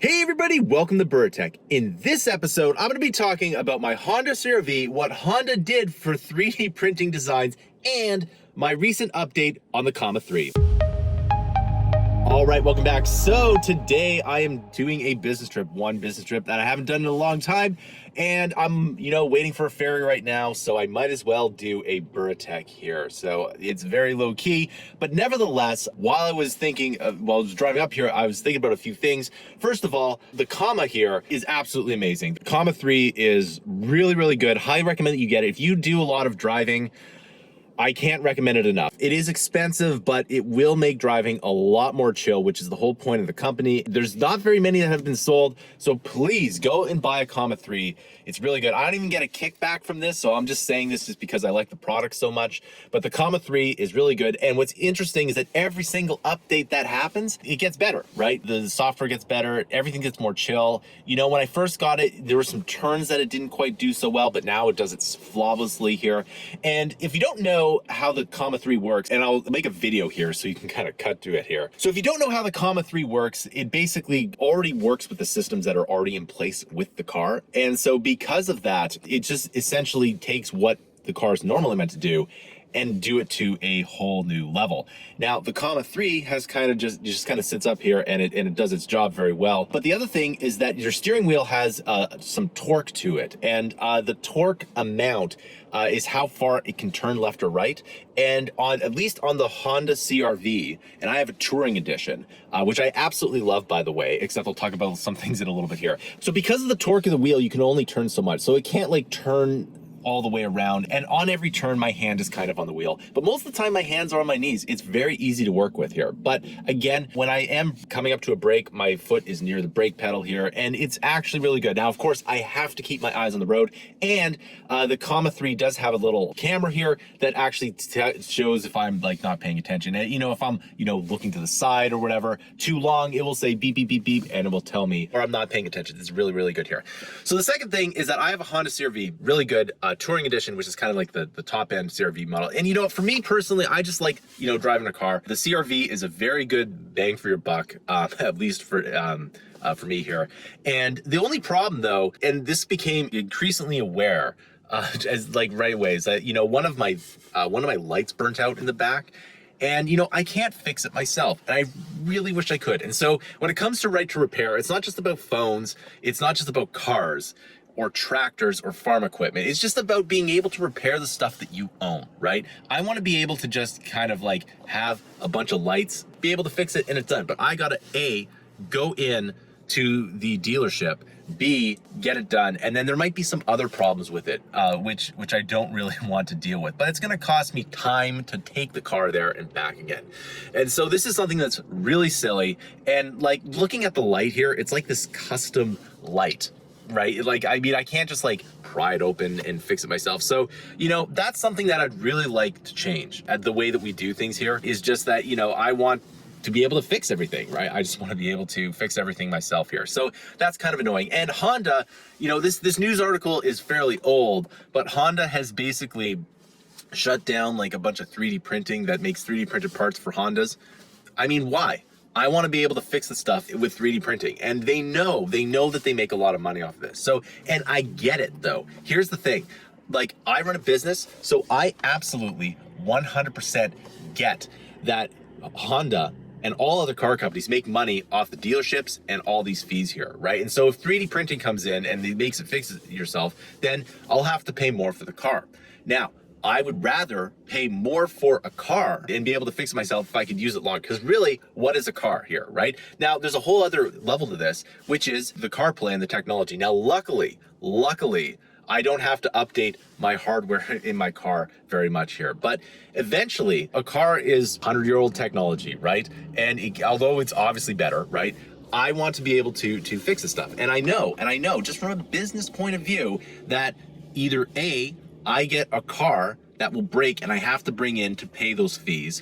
Hey everybody, welcome to Bura. In this episode, I'm going to be talking about my Honda CR-V, what Honda did for 3D printing designs, and my recent update on the Comma 3. All right, welcome back. So today I am doing a business trip, one business trip that I haven't done in a long time, and I'm, waiting for a ferry right now, so I might as well do a Bura here. So it's very low key, but nevertheless, while I was thinking, while I was driving up here, I was thinking about a few things. First of all, the Comma here is absolutely amazing. The Comma 3 is really, really good. Highly recommend that you get it. If you do a lot of driving, I can't recommend it enough. It is expensive, but it will make driving a lot more chill, which is the whole point of the company. There's not very many that have been sold, so please go and buy a Comma 3. It's really good. I don't even get a kickback from this, so I'm just saying this just because I like the product so much. But the Comma 3 is really good, and what's interesting is that every single update that happens, it gets better, right? The software gets better, everything gets more chill. When I first got it, there were some turns that it didn't quite do so well, but now it does it flawlessly here. And if you don't know how the Comma 3 works, and I'll make a video here so you can kind of cut through it here. So if you don't know how the Comma 3 works, it basically already works with the systems that are already in place with the car. And so because of that, it just essentially takes what the car is normally meant to do and do it to a whole new level. Now, the Comma 3 has kind of just kind of sits up here and it does its job very well. But the other thing is that your steering wheel has some torque to it, and the torque amount is how far it can turn left or right. And at least on the Honda CR-V, and I have a touring edition, which I absolutely love, by the way, except I'll talk about some things in a little bit here. So because of the torque of the wheel, you can only turn so much. So it can't like turn all the way around, and on every turn my hand is kind of on the wheel, but most of the time my hands are on my knees. It's very easy to work with here. But again, when I am coming up to a brake, my foot is near the brake pedal here, and it's actually really good. Now, of course, I have to keep my eyes on the road, and the Comma 3 does have a little camera here that actually shows if I'm like not paying attention. And if I'm looking to the side or whatever too long, it will say beep beep beep beep, and it will tell me or I'm not paying attention. It's really, really good here. So the second thing is that I have a Honda CR-V, really good touring edition, which is kind of like the top end CR-V model. And for me personally, I just like driving a car. The CR-V is a very good bang for your buck, at least for me here. And the only problem though, and this became increasingly aware as like right away, is that one of my lights burnt out in the back. And I can't fix it myself, and I really wish I could. And so when it comes to right to repair, it's not just about phones, it's not just about cars or tractors or farm equipment. It's just about being able to repair the stuff that you own, right? I want to be able to just kind of like have a bunch of lights, be able to fix it, and it's done. But I gotta A, go in to the dealership, B, get it done, and then there might be some other problems with it, which I don't really want to deal with. But it's gonna cost me time to take the car there and back again. And so this is something that's really silly. And like looking at the light here, it's like this custom light, right? Like, I mean, I can't just like pry it open and fix it myself. So, that's something that I'd really like to change. The way that we do things here is just that, I want to be able to fix everything, right? I just want to be able to fix everything myself here. So that's kind of annoying. And Honda, this news article is fairly old, but Honda has basically shut down like a bunch of 3D printing that makes 3D printed parts for Hondas. I mean, why? I want to be able to fix the stuff with 3D printing, and they know that they make a lot of money off of this. So, and I get it though. Here's the thing, like I run a business, so I absolutely 100% get that Honda and all other car companies make money off the dealerships and all these fees here, right? And so if 3D printing comes in and it makes it fix it yourself, then I'll have to pay more for the car. Now, I would rather pay more for a car and be able to fix it myself if I could use it longer. Because really, what is a car here, right? Now, there's a whole other level to this, which is the CarPlay and the technology. Now, luckily, I don't have to update my hardware in my car very much here. But eventually, a car is 100-year-old technology, right? And although it's obviously better, right? I want to be able to fix this stuff. And I know just from a business point of view that either A, I get a car that will break and I have to bring in to pay those fees,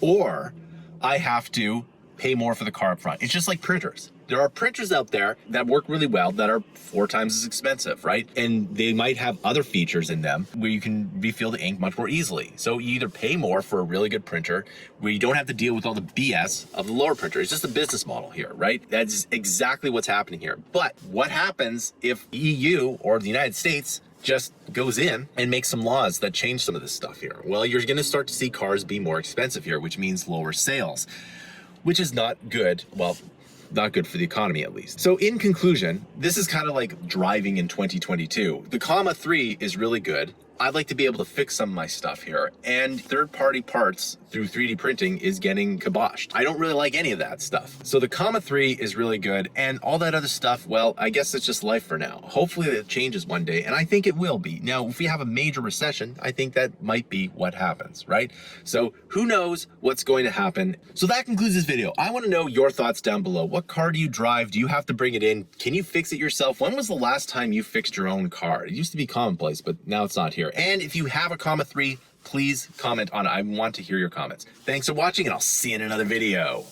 or I have to pay more for the car up front. It's just like printers. There are printers out there that work really well that are 4 times as expensive, right? And they might have other features in them where you can refill the ink much more easily. So you either pay more for a really good printer where you don't have to deal with all the BS of the lower printer. It's just a business model here, right? That's exactly what's happening here. But what happens if EU or the United States just goes in and makes some laws that change some of this stuff here? Well, you're going to start to see cars be more expensive here, which means lower sales, which is not good. Well, not good for the economy, at least. So in conclusion, this is kind of like driving in 2022. The Comma 3 is really good. I'd like to be able to fix some of my stuff here, and third-party parts through 3D printing is getting kiboshed. I don't really like any of that stuff. So the Comma 3 is really good, and all that other stuff, well, I guess it's just life for now. Hopefully that changes one day, and I think it will be. Now, if we have a major recession, I think that might be what happens, right? So who knows what's going to happen? So that concludes this video. I want to know your thoughts down below. What car do you drive? Do you have to bring it in? Can you fix it yourself? When was the last time you fixed your own car? It used to be commonplace, but now it's not here. And if you have a Comma 3, please comment on it. I want to hear your comments. Thanks for watching, and I'll see you in another video.